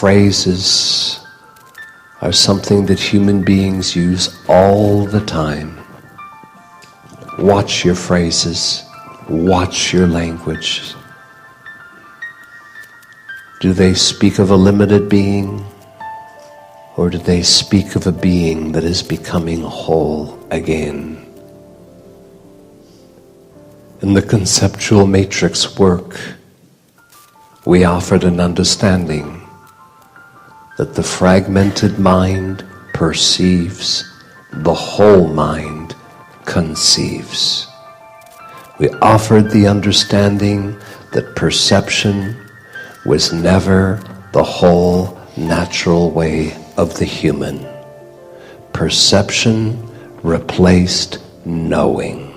phrases are something that human beings use all the time. Watch your phrases, watch your language. Do they speak of a limited being, or do they speak of a being that is becoming whole again? In the Conceptual Matrix work, we offered an understanding that the fragmented mind perceives, the whole mind conceives. We offered the understanding that perception was never the whole natural way of the human. Perception replaced knowing.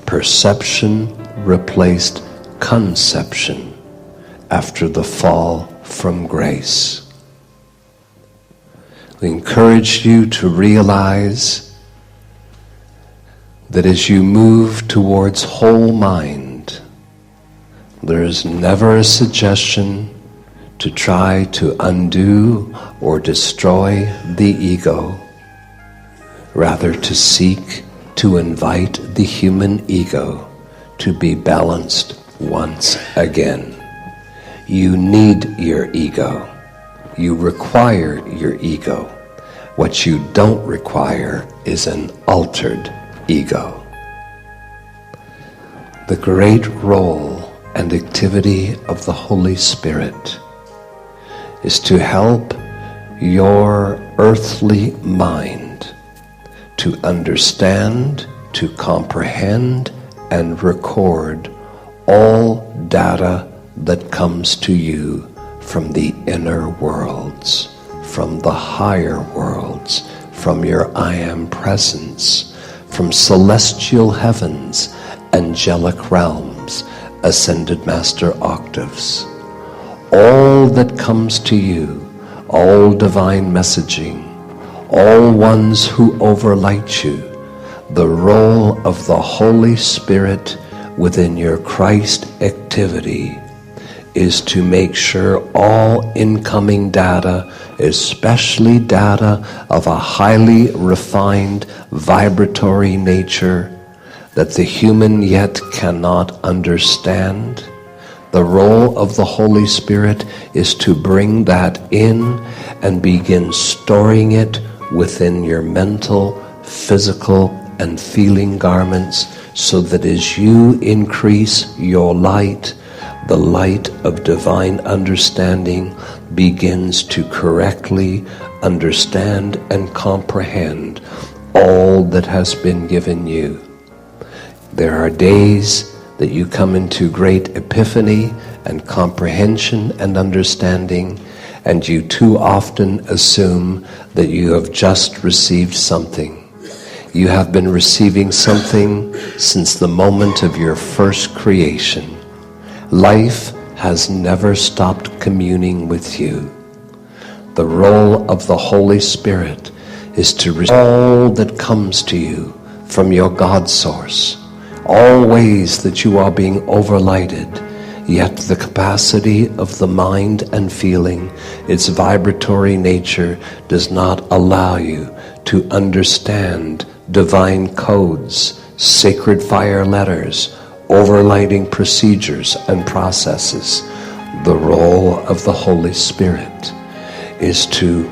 Perception replaced conception after the fall from grace. We encourage you to realize that as you move towards whole mind, there is never a suggestion to try to undo or destroy the ego, rather to seek to invite the human ego to be balanced once again. You need your ego. You require your ego. What you don't require is an altered ego. The great role and activity of the Holy Spirit is to help your earthly mind to understand, to comprehend, and record all data that comes to you from the inner worlds, from the higher worlds, from your I Am presence, from celestial heavens, angelic realms, ascended master octaves. All that comes to you, all divine messaging, all ones who overlight you, the role of the Holy Spirit within your Christ activity is to make sure all incoming data, especially data of a highly refined vibratory nature that the human yet cannot understand, the role of the Holy Spirit is to bring that in and begin storing it within your mental, physical, and feeling garments, so that as you increase your light, the light of divine understanding begins to correctly understand and comprehend all that has been given you. There are days that you come into great epiphany and comprehension and understanding, and you too often assume that you have just received something. You have been receiving something since the moment of your first creation. Life has never stopped communing with you. The role of the Holy Spirit is to receive all that comes to you from your God source, all ways that you are being overlighted, yet the capacity of the mind and feeling, its vibratory nature, does not allow you to understand divine codes, sacred fire letters, overlighting procedures and processes. The role of the Holy Spirit is to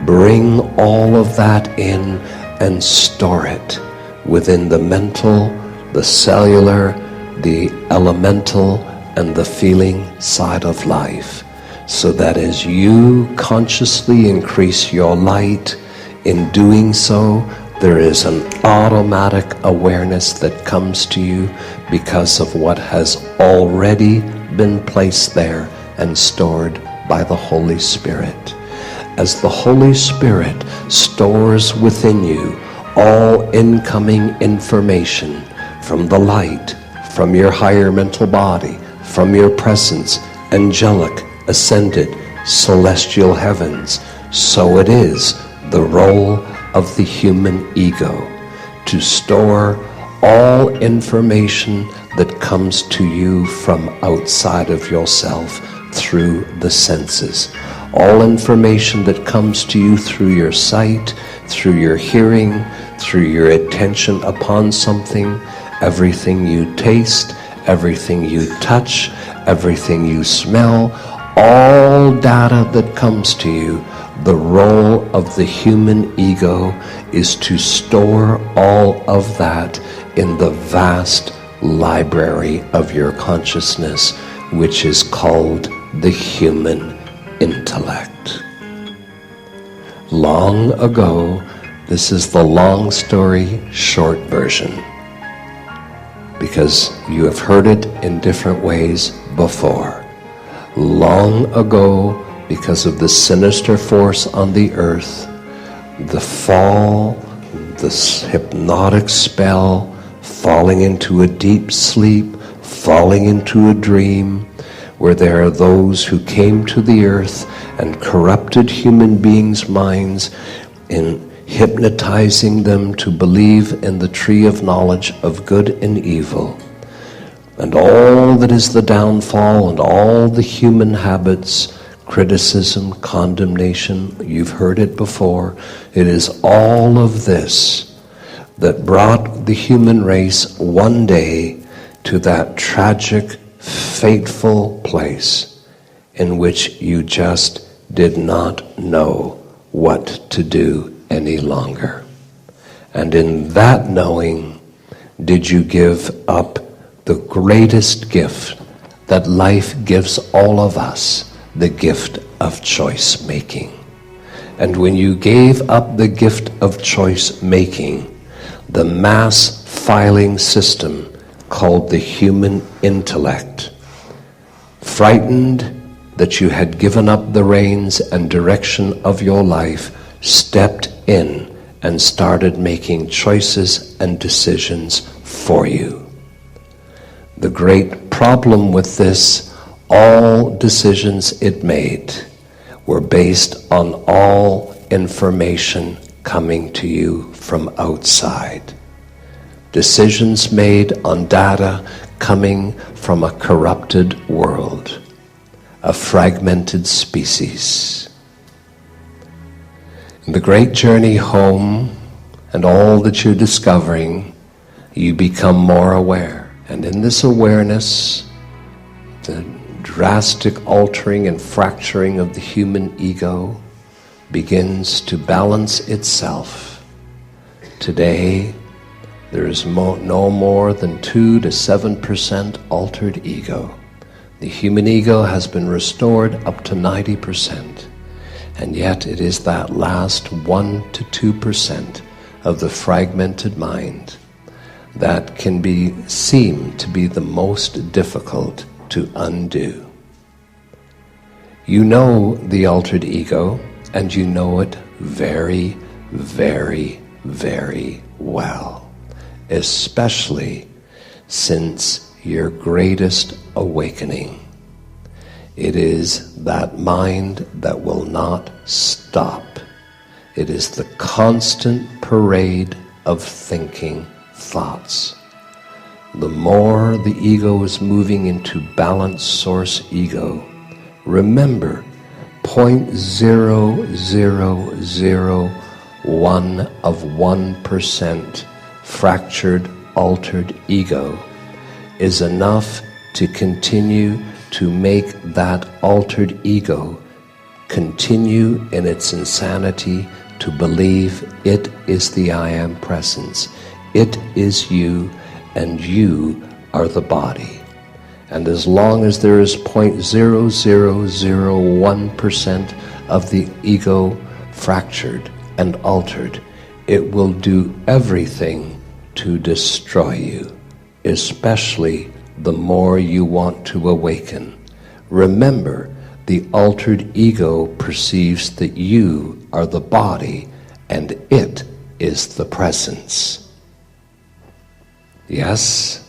bring all of that in and store it within the mental, the cellular, the elemental, and the feeling side of life, so that as you consciously increase your light, in doing so, there is an automatic awareness that comes to you because of what has already been placed there and stored by the Holy Spirit. As the Holy Spirit stores within you all incoming information from the light, from your higher mental body, from your presence, angelic, ascended, celestial heavens, so it is the role of the human ego to store all information that comes to you from outside of yourself through the senses. All information that comes to you through your sight, through your hearing, through your attention upon something, everything you taste, everything you touch, everything you smell, all data that comes to you, the role of the human ego is to store all of that in the vast library of your consciousness, which is called the human intellect. Long ago, this is the long story short version, because you have heard it in different ways before. Long ago, because of the sinister force on the earth, the fall, this hypnotic spell, falling into a deep sleep, falling into a dream, where there are those who came to the earth and corrupted human beings' minds in hypnotizing them to believe in the tree of knowledge of good and evil. And all that is the downfall and all the human habits, criticism, condemnation, you've heard it before. It is all of this that brought the human race one day to that tragic, fateful place in which you just did not know what to do any longer. And in that knowing, did you give up the greatest gift that life gives all of us, the gift of choice making. And when you gave up the gift of choice making, the mass filing system called the human intellect, frightened that you had given up the reins and direction of your life, stepped in and started making choices and decisions for you. The great problem with this, all decisions it made were based on all information coming to you from outside. Decisions made on data coming from a corrupted world, a fragmented species. In the great journey home and all that you're discovering, you become more aware. And in this awareness, the drastic altering and fracturing of the human ego begins to balance itself. Today, there is no more than 2 to 7% altered ego. The human ego has been restored up to 90%, and yet it is that last 1 to 2% of the fragmented mind that can seem to be the most difficult to undo. You know the altered ego, and you know it very, very, very well, especially since your greatest awakening. It is that mind that will not stop. It is the constant parade of thinking thoughts. The more the ego is moving into balanced source ego, remember, 0.0001 of 1% fractured, altered ego is enough to continue to make that altered ego continue in its insanity to believe it is the I Am presence. It is you, and you are the body. And as long as there is 0.0001% of the ego fractured and altered, it will do everything to destroy you, especially the more you want to awaken. Remember, the altered ego perceives that you are the body and it is the presence. Yes?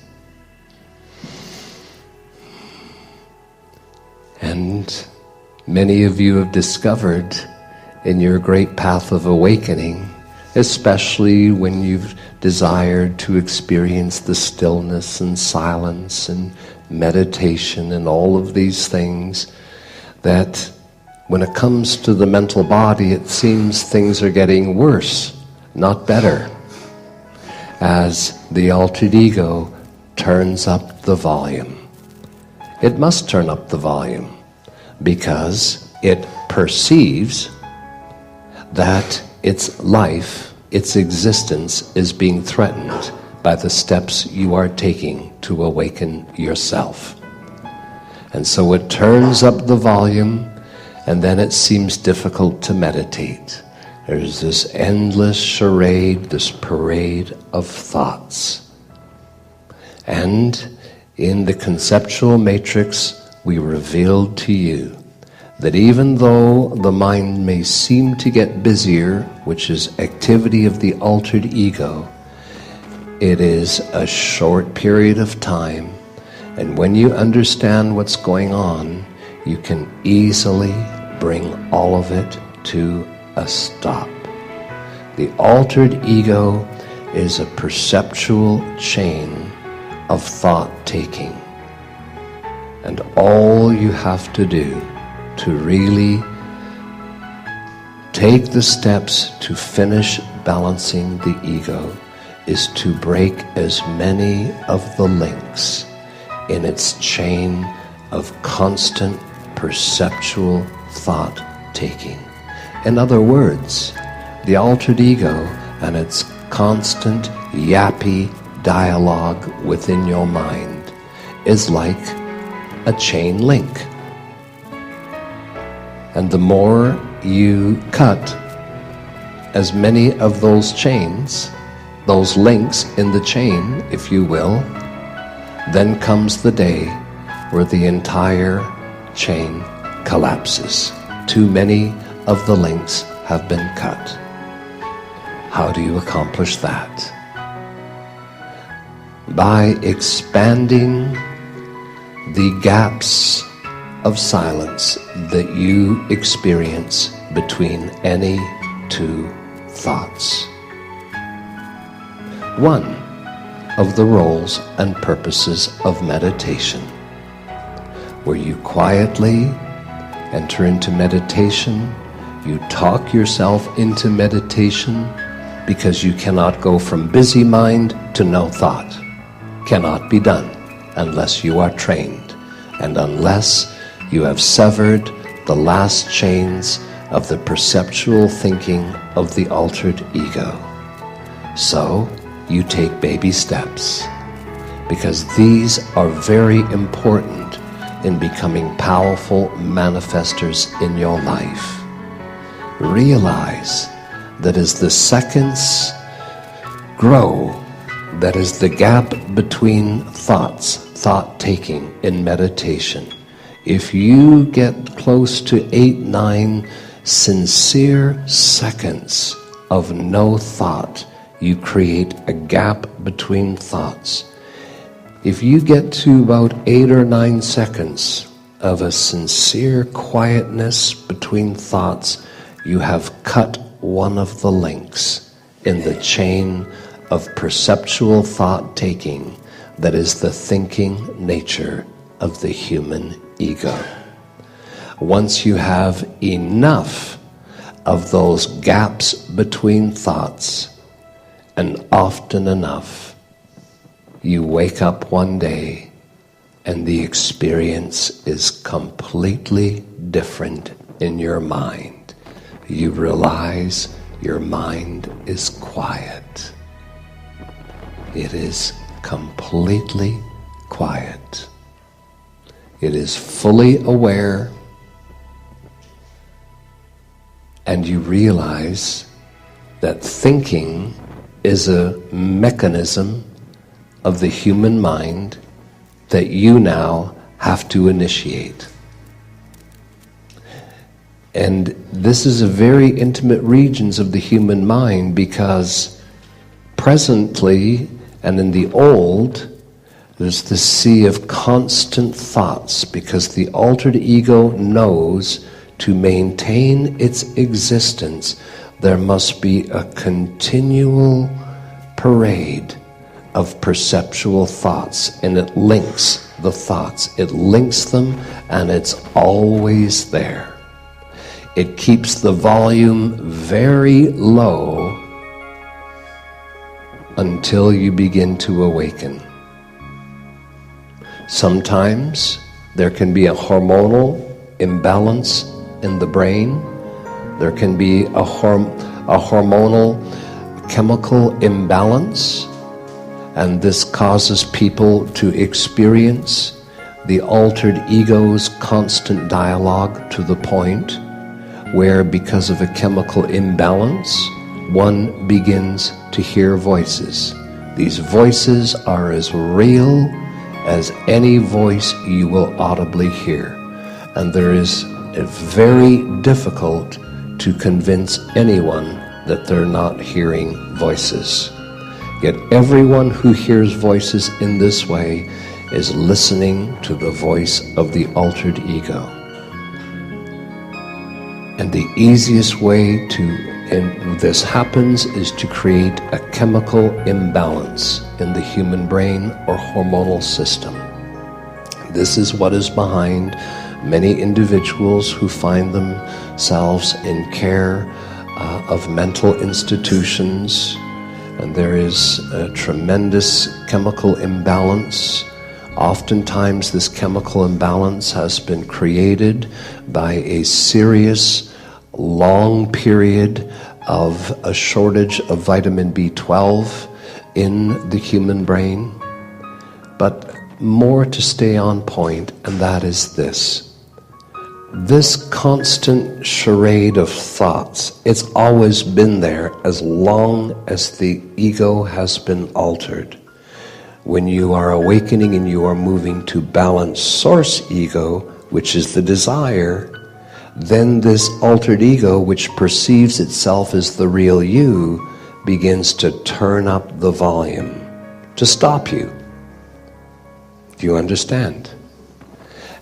And many of you have discovered in your great path of awakening, especially when you've desired to experience the stillness and silence and meditation and all of these things, that When it comes to the mental body, it seems things are getting worse, not better, as the altered ego turns up the volume. It must turn up the volume because it perceives that its life, its existence is being threatened by the steps you are taking to awaken yourself. And so it turns up the volume, and then it seems difficult to meditate. There's this endless charade, this parade of thoughts. And in the Conceptual Matrix, we revealed to you that even though the mind may seem to get busier, which is activity of the altered ego, it is a short period of time, and when you understand what's going on, you can easily bring all of it to a stop. The altered ego is a perceptual chain of thought-taking, and all you have to do to really take the steps to finish balancing the ego is to break as many of the links in its chain of constant perceptual thought-taking. In other words, the altered ego and its constant yappy dialogue within your mind is like a chain link. And the more you cut as many of those chains, those links in the chain, if you will, then comes the day where the entire chain collapses. Too many of the links have been cut. How do you accomplish that? By expanding the gaps of silence that you experience between any two thoughts. One of the roles and purposes of meditation, where you quietly enter into meditation, you talk yourself into meditation, because you cannot go from busy mind to no thought. Cannot be done unless you are trained, and unless you have severed the last chains of the perceptual thinking of the altered ego. So you take baby steps, because these are very important in becoming powerful manifestors in your life. Realize that as the seconds grow, that is the gap between thoughts, thought-taking in meditation. If you get close to 8-9 sincere seconds of no thought, you create a gap between thoughts. If you get to about 8 or 9 seconds of a sincere quietness between thoughts, you have cut one of the links in the chain of perceptual thought-taking that is the thinking nature of the human ego. Once you have enough of those gaps between thoughts, and often enough, you wake up one day and the experience is completely different in your mind. You realize your mind is quiet. It is completely quiet. It is fully aware, and you realize that thinking is a mechanism of the human mind that you now have to initiate. And this is a very intimate regions of the human mind, because presently and in the old, there's this sea of constant thoughts, because the altered ego knows to maintain its existence, there must be a continual parade of perceptual thoughts, and it links the thoughts. It links them, and it's always there. It keeps the volume very low until you begin to awaken. Sometimes there can be a hormonal imbalance in the brain. There can be a hormonal chemical imbalance, and this causes people to experience the altered ego's constant dialogue to the point where, because of a chemical imbalance, one begins to hear voices. These voices are as real as any voice you will audibly hear, and there is very difficult to convince anyone that they're not hearing voices. Yet everyone who hears voices in this way is listening to the voice of the altered ego. And the easiest way this happens is to create a chemical imbalance in the human brain or hormonal system. This is what is behind many individuals who find themselves in care of mental institutions, and there is a tremendous chemical imbalance. Oftentimes this chemical imbalance has been created by a serious, long period of a shortage of vitamin B12 in the human brain. But more to stay on point, and that is this. This constant charade of thoughts, it's always been there as long as the ego has been altered. When you are awakening and you are moving to balanced source ego, which is the desire, then this altered ego, which perceives itself as the real you, begins to turn up the volume to stop you. Do you understand?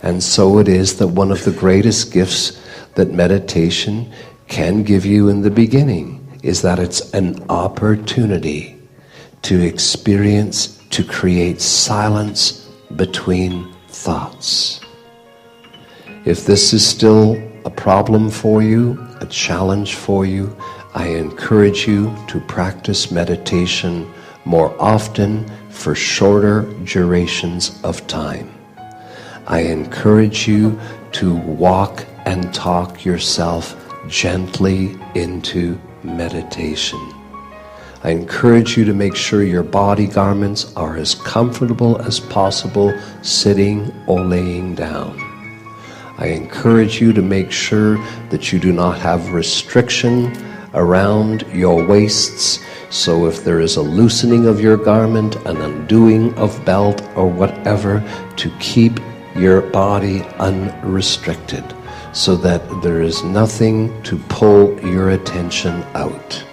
And so it is that one of the greatest gifts that meditation can give you in the beginning is that it's an opportunity to experience, to create silence between thoughts. If this is still a problem for you, a challenge for you, I encourage you to practice meditation more often for shorter durations of time. I encourage you to walk and talk yourself gently into meditation. I encourage you to make sure your body garments are as comfortable as possible, sitting or laying down. I encourage you to make sure that you do not have restriction around your waists, so if there is a loosening of your garment, an undoing of belt or whatever, to keep your body unrestricted, so that there is nothing to pull your attention out.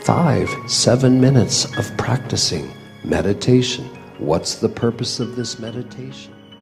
5-7 minutes of practicing meditation. What's the purpose of this meditation?